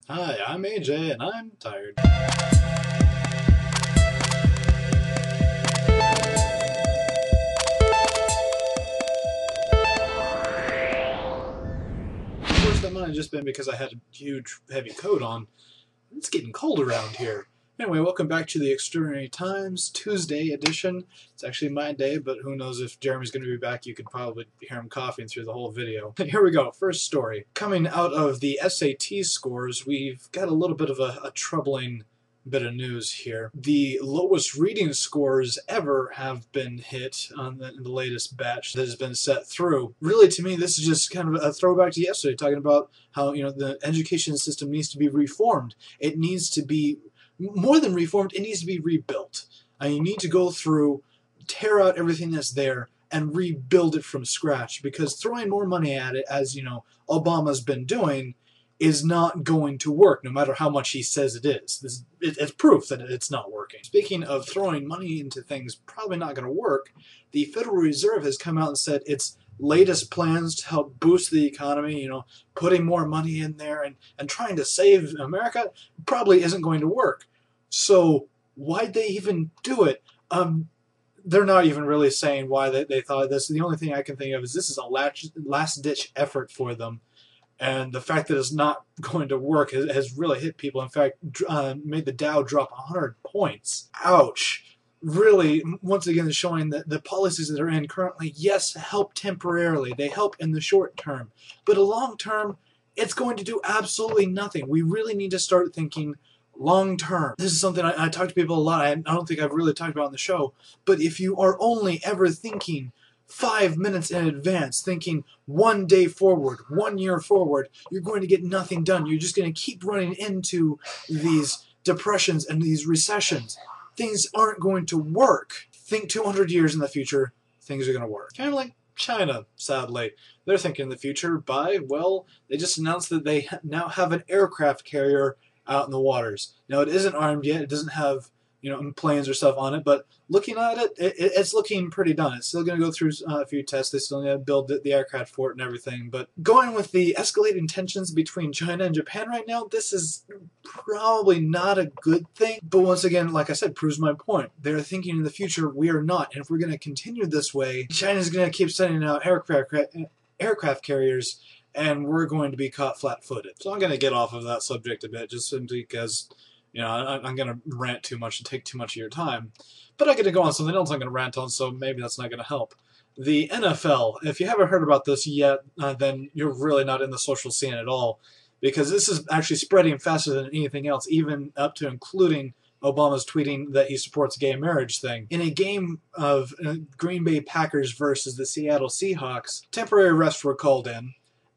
Hi, I'm AJ and I'm tired. Of course, that might have just been because I had a huge, heavy coat on. It's getting cold around here. Anyway, welcome back to the Extraordinary Times Tuesday edition. It's actually my day, but who knows if Jeremy's going to be back. You could probably hear him coughing through the whole video. Here we go, first story. Coming out of the SAT scores, we've got a little bit of a troubling bit of news here. The lowest reading scores ever have been hit on the latest batch that has been set through. Really, to me, this is just kind of a throwback to yesterday, talking about how, the education system needs to be reformed. It needs to be more than reformed, it needs to be rebuilt. You need to go through, tear out everything that's there, and rebuild it from scratch, because throwing more money at it, as Obama's been doing, is not going to work, no matter how much he says it is. It's proof that it's not working. Speaking of throwing money into things probably not going to work, the Federal Reserve has come out and said its latest plans to help boost the economy, putting more money in there and trying to save America probably isn't going to work. So why'd they even do it? They're not even really saying why they thought of this. The only thing I can think of is this is a last-ditch effort for them. And the fact that it's not going to work has really hit people. In fact, made the Dow drop 100 points. Ouch. Really, once again, showing that the policies that are in currently, yes, help temporarily. They help in the short term. But a long term, it's going to do absolutely nothing. We really need to start thinking long term. This is something I talk to people a lot. I don't think I've really talked about on the show. But if you are only ever thinking 5 minutes in advance, thinking 1 day forward, 1 year forward, you're going to get nothing done. You're just going to keep running into these depressions and these recessions. Things aren't going to work. Think 200 years in the future, things are going to work. Kind of like China, sadly. They're thinking in the future by, well, they just announced that they now have an aircraft carrier out in the waters. Now, it isn't armed yet. It doesn't have planes or stuff on it, but looking at it, it's looking pretty done. It's still going to go through a few tests. They still need to build the aircraft for it and everything. But going with the escalating tensions between China and Japan right now, this is probably not a good thing. But once again, like I said, proves my point. They're thinking in the future. We are not. And if we're going to continue this way, China's going to keep sending out aircraft carriers, and we're going to be caught flat-footed. So I'm going to get off of that subject a bit, just simply because I'm going to rant too much and take too much of your time. But I get to go on something else I'm going to rant on, so maybe that's not going to help. The NFL, if you haven't heard about this yet, then you're really not in the social scene at all, because this is actually spreading faster than anything else, even up to including Obama's tweeting that he supports gay marriage thing. In a game of Green Bay Packers versus the Seattle Seahawks, temporary refs were called in,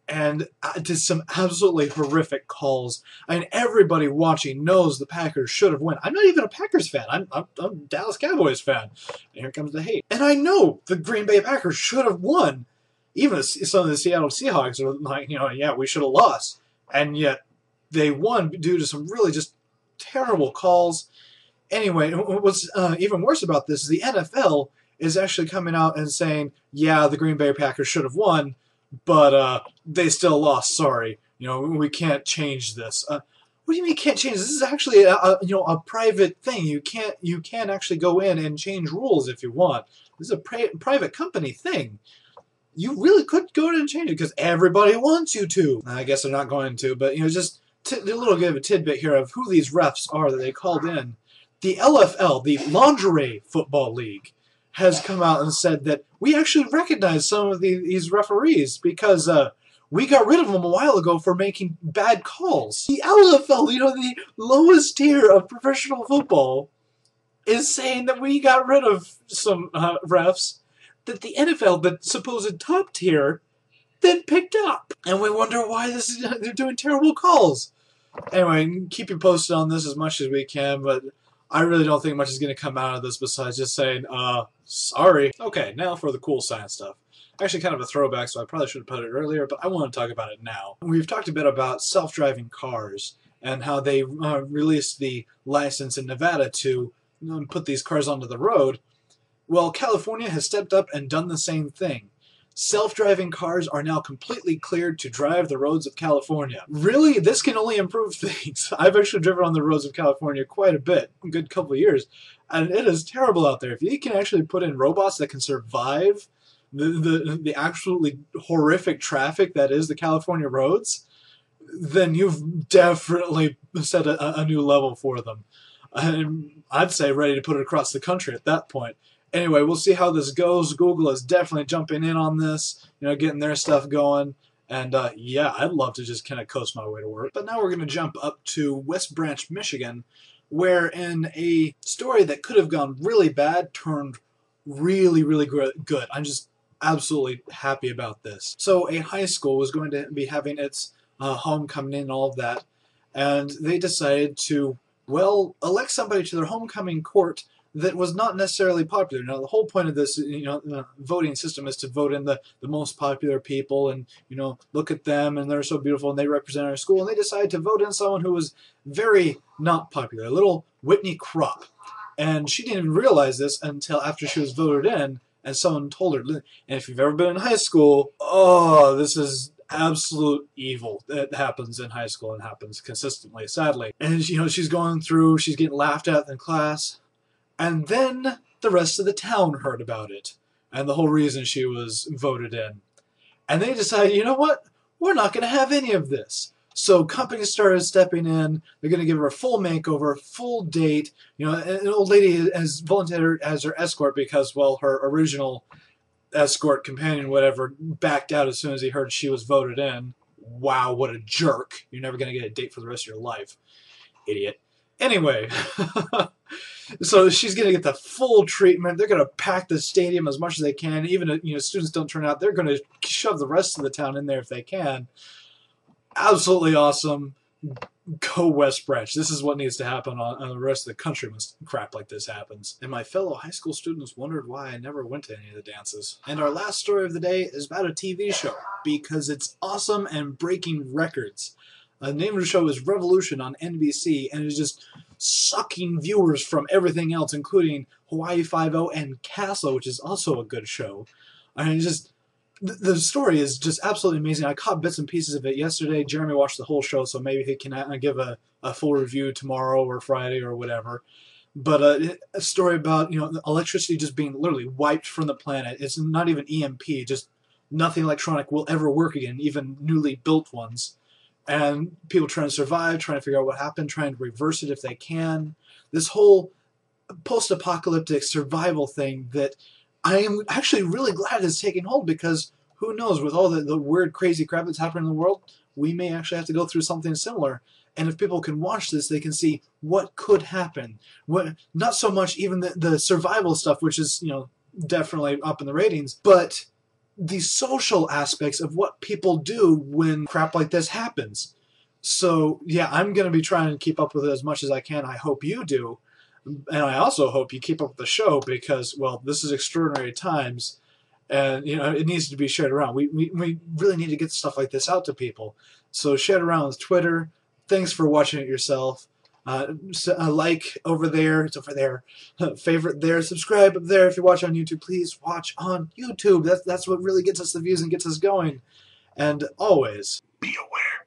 and did some absolutely horrific calls. I mean, everybody watching knows the Packers should have won. I'm not even a Packers fan. I'm a Dallas Cowboys fan. And here comes the hate. And I know the Green Bay Packers should have won. Even some of the Seattle Seahawks are like, yeah, we should have lost. And yet they won due to some really just terrible calls. Anyway, what's even worse about this is the NFL is actually coming out and saying, yeah, the Green Bay Packers should have won, but they still lost. Sorry, we can't change this. What do you mean can't change this? This is actually a private thing. You can't actually go in and change rules if you want. This is a private company thing. You really could go in and change it because everybody wants you to. I guess they're not going to, but just a little bit of a tidbit here of who these refs are that they called in. The LFL, the Lingerie Football League, has come out and said that we actually recognize some of these referees because we got rid of them a while ago for making bad calls. The LFL, the lowest tier of professional football, is saying that we got rid of some refs that the NFL, the supposed top tier, then picked up. And we wonder why they're doing terrible calls. Anyway, keep you posted on this as much as we can, but I really don't think much is going to come out of this besides just saying, sorry. Okay, now for the cool science stuff. Actually kind of a throwback, so I probably should have put it earlier, but I want to talk about it now. We've talked a bit about self-driving cars and how they released the license in Nevada to put these cars onto the road. Well, California has stepped up and done the same thing. Self-driving cars are now completely cleared to drive the roads of California. Really? This can only improve things. I've actually driven on the roads of California quite a bit, a good couple of years, and it is terrible out there. If you can actually put in robots that can survive the absolutely horrific traffic that is the California roads, then you've definitely set a new level for them. And I'd say ready to put it across the country at that point. Anyway, we'll see how this goes. Google is definitely jumping in on this, getting their stuff going. And yeah, I'd love to just kind of coast my way to work. But now we're going to jump up to West Branch, Michigan, where in a story that could have gone really bad turned really, really good. I'm just absolutely happy about this. So a high school was going to be having its homecoming and all of that, and they decided to, well, elect somebody to their homecoming court that was not necessarily popular. Now, the whole point of this, the voting system is to vote in the most popular people and, look at them and they're so beautiful and they represent our school. And they decided to vote in someone who was very not popular, little Whitney Crop. And she didn't even realize this until after she was voted in and someone told her. And if you've ever been in high school, oh, this is absolute evil that happens in high school and happens consistently, sadly. And, she's going through, she's getting laughed at in class. And then the rest of the town heard about it and the whole reason she was voted in. And they decided, you know what? We're not going to have any of this. So companies started stepping in. They're going to give her a full makeover, full date. An old lady has volunteered as her escort because, well, her original escort companion, whatever, backed out as soon as he heard she was voted in. Wow, what a jerk. You're never going to get a date for the rest of your life. Idiot. Anyway, so she's going to get the full treatment. They're going to pack the stadium as much as they can. Even if students don't turn out, they're going to shove the rest of the town in there if they can. Absolutely awesome. Go West Branch. This is what needs to happen on the rest of the country when crap like this happens. And my fellow high school students wondered why I never went to any of the dances. And our last story of the day is about a TV show because it's awesome and breaking records. The name of the show is Revolution on NBC, and it's just sucking viewers from everything else, including Hawaii Five-0 and Castle, which is also a good show. I mean, the story is just absolutely amazing. I caught bits and pieces of it yesterday. Jeremy watched the whole show, so maybe he can give a full review tomorrow or Friday or whatever. But a story about electricity just being literally wiped from the planet. It's not even EMP, just nothing electronic will ever work again, even newly built ones. And people trying to survive, trying to figure out what happened, trying to reverse it if they can. This whole post-apocalyptic survival thing that I am actually really glad is taking hold, because who knows, with all the weird, crazy crap that's happening in the world, we may actually have to go through something similar. And if people can watch this, they can see what could happen. Not so much even the survival stuff, which is definitely up in the ratings, but the social aspects of what people do when crap like this happens. So yeah, I'm going to be trying to keep up with it as much as I can. I hope you do. And I also hope you keep up with the show because, well, this is extraordinary times. And, it needs to be shared around. We really need to get stuff like this out to people. So share it around with Twitter. Thanks for watching it yourself. Like over there, it's over there. Favorite there, subscribe up there. If you watch on YouTube, please watch on YouTube. That's what really gets us the views and gets us going. And always be aware.